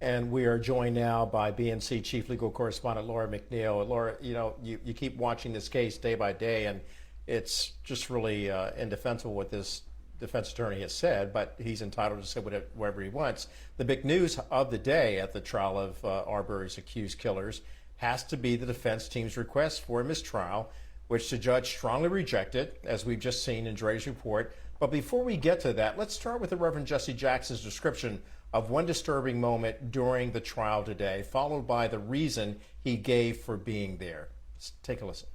And we are joined now by BNC Chief Legal Correspondent Laura McNeal. Laura, you keep watching this case day by day, and it's just really indefensible what this defense attorney has said, but he's entitled to say whatever he wants. The big news of the day at the trial of Arbery's accused killers has to be the defense team's request for a mistrial, which the judge strongly rejected, as we've just seen in Dre's report. But before we get to that, let's start with the Reverend Jesse Jackson's description of one disturbing moment during the trial today, followed by the reason he gave for being there. Let's take a listen.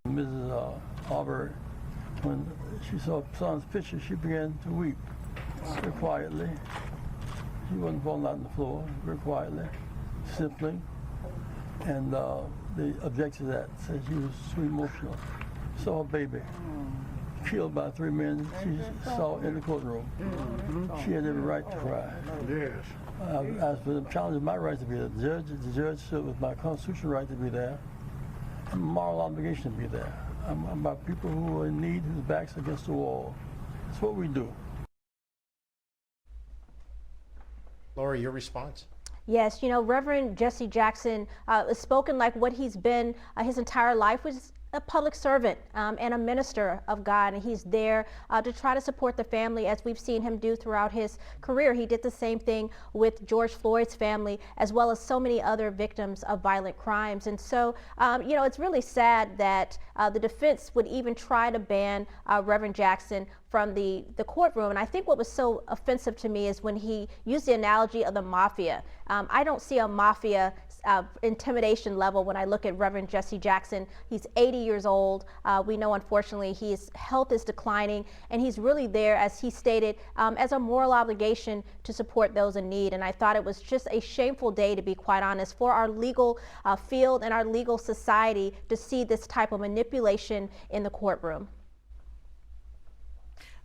Mrs. Arbery, when she saw son's picture, she began to weep very quietly. She wasn't falling out on the floor, very quietly, simply. And they objected to that, said she was too emotional. Saw a baby killed by 3 men she saw in the courtroom. She had every right to cry. Yes. I was challenging my right to be there. The judge stood with my constitutional right to be there, and my moral obligation to be there. I'm about people who are in need, whose backs against the wall. That's what we do. Laura, your response? Yes, Reverend Jesse Jackson has spoken like what he's been his entire life, which is a public servant and a minister of God, and he's there to try to support the family, as we've seen him do throughout his career. He did the same thing with George Floyd's family, as well as so many other victims of violent crimes. And so, it's really sad that the defense would even try to ban Reverend Jackson from the courtroom. And I think what was so offensive to me is when he used the analogy of the mafia. I don't see a mafia intimidation level when I look at Reverend Jesse Jackson. He's 80 years old. We know, unfortunately, his health is declining, and he's really there, as he stated, as a moral obligation to support those in need. And I thought it was just a shameful day, to be quite honest, for our legal field and our legal society to see this type of manipulation in the courtroom.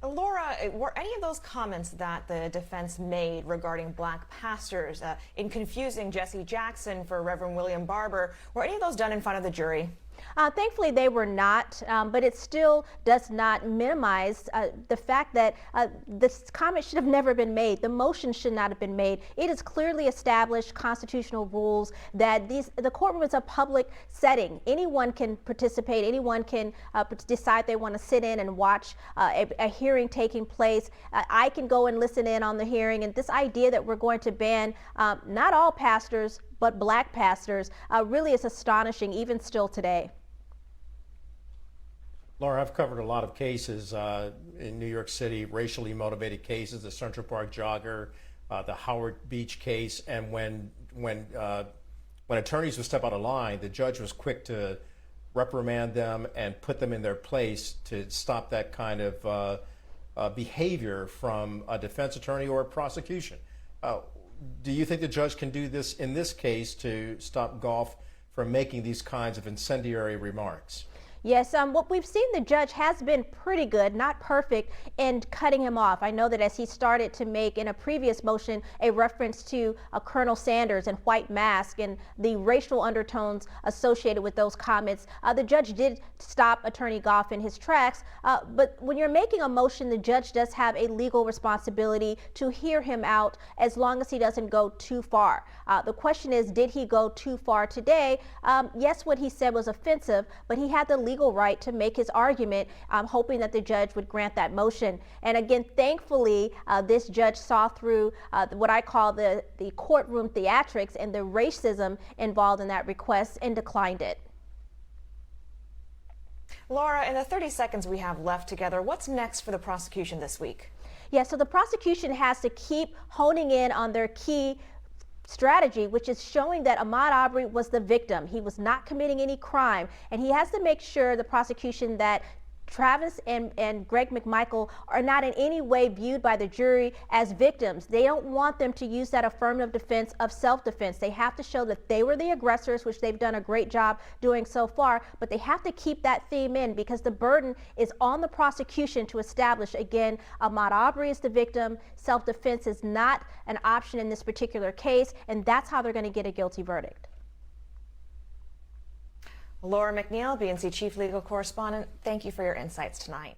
Laura, were any of those comments that the defense made regarding black pastors in confusing Jesse Jackson for Reverend William Barber, were any of those done in front of the jury? Thankfully, they were not, but it still does not minimize the fact that this comment should have never been made. The motion should not have been made. It is clearly established constitutional rules that the courtroom is a public setting. Anyone can participate. Anyone can decide they want to sit in and watch a hearing taking place. I can go and listen in on the hearing. And this idea that we're going to ban not all pastors, but black pastors, really is astonishing, even still today. Laura, I've covered a lot of cases in New York City, racially motivated cases, the Central Park jogger, the Howard Beach case, and when attorneys would step out of line, the judge was quick to reprimand them and put them in their place to stop that kind of behavior from a defense attorney or a prosecution. Do you think the judge can do this in this case to stop Gough from making these kinds of incendiary remarks? Yes, what we've seen, the judge has been pretty good, not perfect, in cutting him off. I know that as he started to make, in a previous motion, a reference to Colonel Sanders and white mask and the racial undertones associated with those comments, the judge did stop Attorney Gough in his tracks. But when you're making a motion, the judge does have a legal responsibility to hear him out, as long as he doesn't go too far. The question is, did he go too far today? Yes, what he said was offensive, but he had the legal right to make his argument, hoping that the judge would grant that motion. And again, thankfully, this judge saw through what I call the courtroom theatrics and the racism involved in that request and declined it. Laura, in the 30 seconds we have left together, what's next for the prosecution this week? Yeah, so the prosecution has to keep honing in on their key strategy, which is showing that Ahmaud Arbery was the victim. He was not committing any crime, and he has to make sure, the prosecution, that Travis and Greg McMichael are not in any way viewed by the jury as victims. They don't want them to use that affirmative defense of self-defense. They have to show that they were the aggressors, which they've done a great job doing so far, but they have to keep that theme in, because the burden is on the prosecution to establish, again, Ahmaud Arbery is the victim. Self-defense is not an option in this particular case, and that's how they're going to get a guilty verdict. Laura McNeal, BNC Chief Legal Correspondent, thank you for your insights tonight.